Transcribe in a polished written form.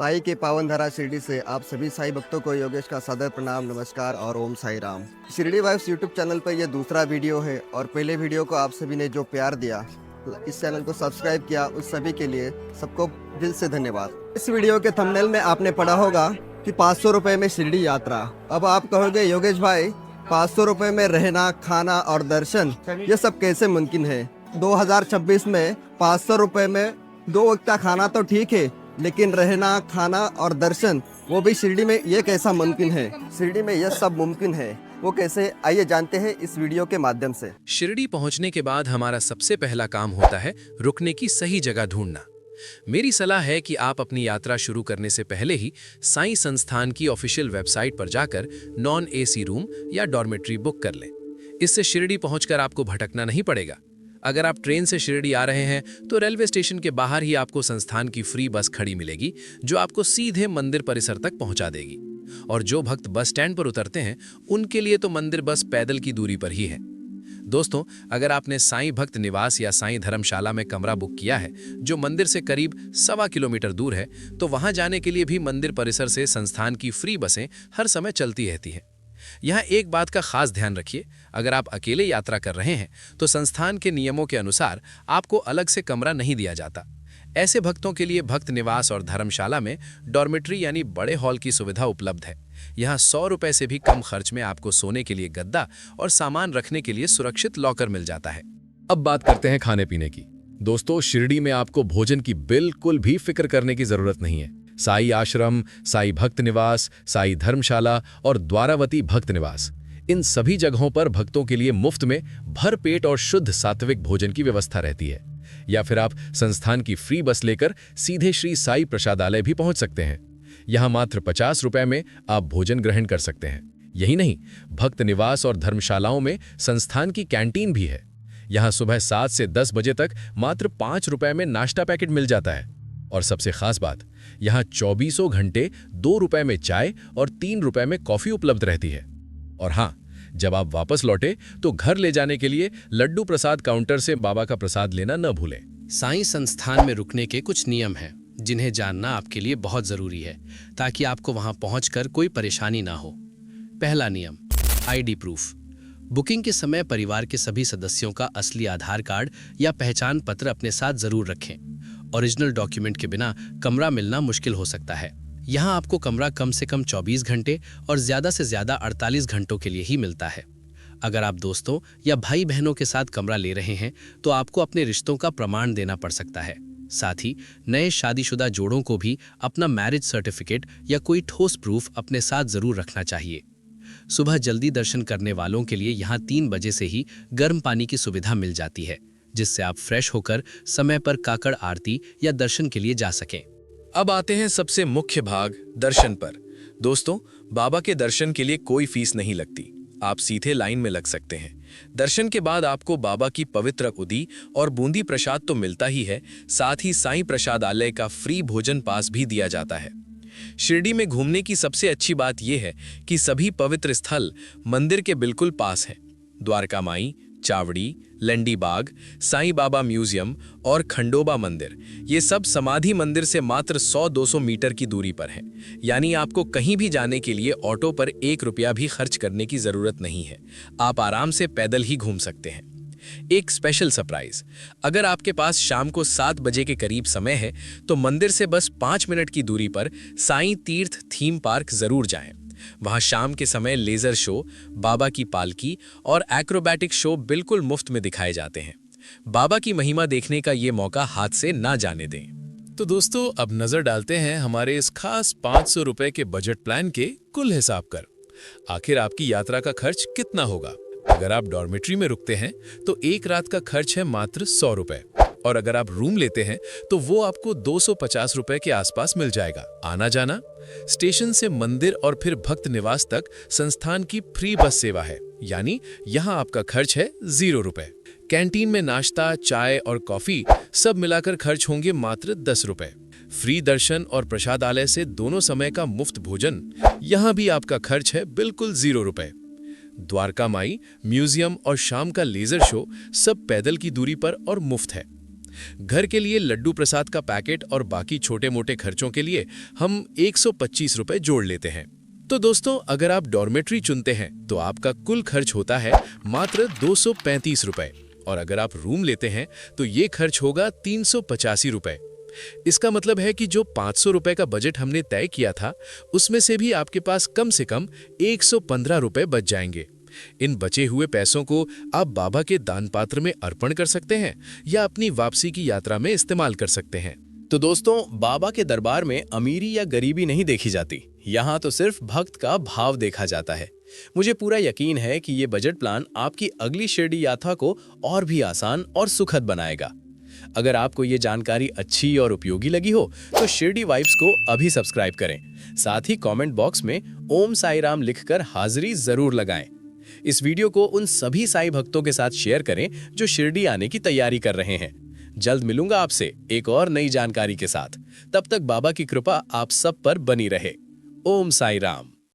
साई के पावन धरा शिरडी से आप सभी साई भक्तों को योगेश का सादर प्रणाम, नमस्कार और Om Sai Ram. Shirdi vibes YouTube channel पर यह दूसरा वीडियो है और पहले वीडियो को आप सभी ने जो प्यार दिया, इस चैनल को सब्सक्राइब किया, उस सभी के लिए सबको दिल से धन्यवाद। इस वीडियो के थंबनेल में आपने पढ़ा होगा कि 500 रुपये में शिरडी यात्रा। अब आप कहोगे योगेश भाई 500 रुपये में रहना, खाना और दर्शन ये सब कैसे मुमकिन है? 2026 में 500 रुपये में 2 वक्त का खाना तो ठीक है, लेकिन रहना, खाना और दर्शन वो भी शिरडी में ये कैसा मुमकिन है? शिरडी में यह सब मुमकिन है, वो कैसे? आइए जानते हैं इस वीडियो के माध्यम से। शिरडी पहुंचने के बाद हमारा सबसे पहला काम होता है रुकने की सही जगह ढूंढना। मेरी सलाह है कि आप अपनी यात्रा शुरू करने से पहले ही साईं संस्थान की ऑफिशियल वेबसाइट पर जाकर नॉन एसी रूम या डॉर्मेट्री बुक कर लें। इससे शिरडी पहुंचकर आपको भटकना नहीं पड़ेगा। अगर आप ट्रेन से शिरडी आ रहे हैं तो रेलवे स्टेशन के बाहर ही आपको संस्थान की फ्री बस खड़ी मिलेगी, जो आपको सीधे मंदिर परिसर तक पहुंचा देगी। और जो भक्त बस स्टैंड पर उतरते हैं उनके लिए तो मंदिर बस पैदल की दूरी पर ही है। दोस्तों, अगर आपने साईं भक्त निवास या साईं धर्मशाला में कमरा बुक किया है, जो मंदिर से करीब 1.25 किलोमीटर दूर है, तो वहां जाने के लिए भी मंदिर परिसर से संस्थान की फ्री बसें हर समय चलती रहती हैं। यहाँ एक बात का खास ध्यान रखिए, अगर आप अकेले यात्रा कर रहे हैं तो संस्थान के नियमों के अनुसार आपको अलग से कमरा नहीं दिया जाता। ऐसे भक्तों के लिए भक्त निवास और धर्मशाला में डॉर्मेट्री यानी बड़े हॉल की सुविधा उपलब्ध है। यहाँ 100 रुपए से भी कम खर्च में आपको सोने के लिए गद्दा और सामान रखने के लिए सुरक्षित लॉकर मिल जाता है। अब बात करते हैं खाने पीने की। दोस्तों, शिरडी में आपको भोजन की बिल्कुल भी फिक्र करने की जरूरत नहीं है। साई आश्रम, साई भक्त निवास, साई धर्मशाला और द्वारावती भक्त निवास, इन सभी जगहों पर भक्तों के लिए मुफ्त में भरपेट और शुद्ध सात्विक भोजन की व्यवस्था रहती है। या फिर आप संस्थान की फ्री बस लेकर सीधे श्री साई प्रसादालय भी पहुंच सकते हैं। यहां मात्र 50 रुपए में आप भोजन ग्रहण कर सकते हैं। यही नहीं, भक्त निवास और धर्मशालाओं में संस्थान की कैंटीन भी है। यहां सुबह 7 से 10 बजे तक मात्र 5 रुपए में नाश्ता पैकेट मिल जाता है। और सबसे खास बात, यहां 24 घंटे 2 रुपए में चाय और 3 रुपए में कॉफी उपलब्ध रहती है। और हां, जब आप वापस लौटे तो घर ले जाने के लिए लड्डू प्रसाद काउंटर से बाबा का प्रसाद लेना न भूलें। साईं संस्थान में रुकने के कुछ नियम हैं जिन्हें जानना आपके लिए बहुत जरूरी है, ताकि आपको वहां पहुंचकर कोई परेशानी ना हो। पहला नियम, आईडी प्रूफ। बुकिंग के समय परिवार के सभी सदस्यों का असली आधार कार्ड या पहचान पत्र अपने साथ जरूर रखें। ओरिजिनल डॉक्यूमेंट के बिना कमरा मिलना मुश्किल हो सकता है। यहाँ आपको कमरा कम से कम 24 घंटे और ज़्यादा से ज़्यादा 48 घंटों के लिए ही मिलता है। अगर आप दोस्तों या भाई बहनों के साथ कमरा ले रहे हैं तो आपको अपने रिश्तों का प्रमाण देना पड़ सकता है। साथ ही नए शादीशुदा जोड़ों को भी अपना मैरिज सर्टिफिकेट या कोई ठोस प्रूफ अपने साथ जरूर रखना चाहिए। सुबह जल्दी दर्शन करने वालों के लिए यहाँ 3 बजे से ही गर्म पानी की सुविधा मिल जाती है, जिससे आप फ्रेश होकर समय पर काकड़ आरती या दर्शन के लिए जा सकें। अब आते हैं सबसे मुख्य भाग, दर्शन पर। दोस्तों, बाबा के दर्शन के लिए कोई फीस नहीं लगती। आप सीधे लाइन में लग सकते हैं। दर्शन के बाद आपको बाबा की पवित्र उदी और बूंदी प्रसाद तो मिलता ही है, साथ ही साईं प्रसादालय का फ्री भोजन पास भी दिया जाता है। शिरडी में घूमने की सबसे अच्छी बात यह है कि सभी पवित्र स्थल मंदिर के बिल्कुल पास हैं। द्वारका माई, चावड़ी, लंडी बाग, साईं बाबा म्यूजियम और खंडोबा मंदिर, ये सब समाधि मंदिर से मात्र 100-200 मीटर की दूरी पर हैं। यानी आपको कहीं भी जाने के लिए ऑटो पर 1 रुपया भी खर्च करने की जरूरत नहीं है। आप आराम से पैदल ही घूम सकते हैं। एक स्पेशल सरप्राइज, अगर आपके पास शाम को 7 बजे के करीब समय है तो मंदिर से बस 5 मिनट की दूरी पर साईं तीर्थ थीम पार्क जरूर जाएं। वहां शाम के समय लेजर शो, बाबा की पालकी और एक्रोबैटिक शो बिल्कुल मुफ्त में दिखाए जाते हैं। बाबा की महिमा देखने का ये मौका हाथ से ना जाने दें। तो दोस्तों, अब नजर डालते हैं हमारे इस खास 500 रुपए के बजट प्लान के कुल हिसाब कर। आखिर आपकी यात्रा का खर्च कितना होगा? अगर आप डॉर्मेट्री में रुकते हैं तो एक रात का खर्च है मात्र 100 रुपए, और अगर आप रूम लेते हैं तो वो आपको 250 रुपए के आसपास मिल जाएगा। आना जाना, स्टेशन से मंदिर और फिर भक्त निवास तक संस्थान की फ्री बस सेवा है, यानी यहाँ आपका खर्च है 0 रुपए। कैंटीन में नाश्ता, चाय और कॉफी सब मिलाकर खर्च होंगे मात्र 10 रुपए। फ्री दर्शन और प्रसादालय से दोनों समय का मुफ्त भोजन, यहाँ भी आपका खर्च है बिल्कुल 0 रुपए। द्वारका माई, म्यूजियम और शाम का लेजर शो सब पैदल की दूरी पर और मुफ्त है। घर के लिए लड्डू प्रसाद का पैकेट और बाकी छोटे मोटे खर्चों के लिए हम 125 रुपए जोड़ लेते हैं। तो दोस्तों, अगर आप डॉर्मेट्री चुनते हैं तो आपका कुल खर्च होता है मात्र 235 रुपए, और अगर आप रूम लेते हैं तो ये खर्च होगा 385 रुपए। इसका मतलब है कि जो 500 रुपए का बजट हमने तय किया था, उसमें से भी आपके पास कम से कम 115 रुपए बच जाएंगे। इन बचे हुए पैसों को आप बाबा के दान पात्र में अर्पण कर सकते हैं या अपनी वापसी की यात्रा में इस्तेमाल कर सकते हैं। तो दोस्तों, बाबा के दरबार में अमीरी या गरीबी नहीं देखी जाती, यहाँ तो सिर्फ भक्त का भाव देखा जाता है। मुझे पूरा यकीन है कि ये बजट प्लान आपकी अगली शिरडी यात्रा को और भी आसान और सुखद बनाएगा। अगर आपको ये जानकारी अच्छी और उपयोगी लगी हो तो शिरडी वाइब्स को अभी सब्सक्राइब करें। साथ ही कमेंट बॉक्स में ओम साई राम लिखकर हाजिरी जरूर लगाएं। इस वीडियो को उन सभी साईं भक्तों के साथ शेयर करें जो शिरडी आने की तैयारी कर रहे हैं। जल्द मिलूंगा आपसे एक और नई जानकारी के साथ। तब तक बाबा की कृपा आप सब पर बनी रहे। ओम साई राम।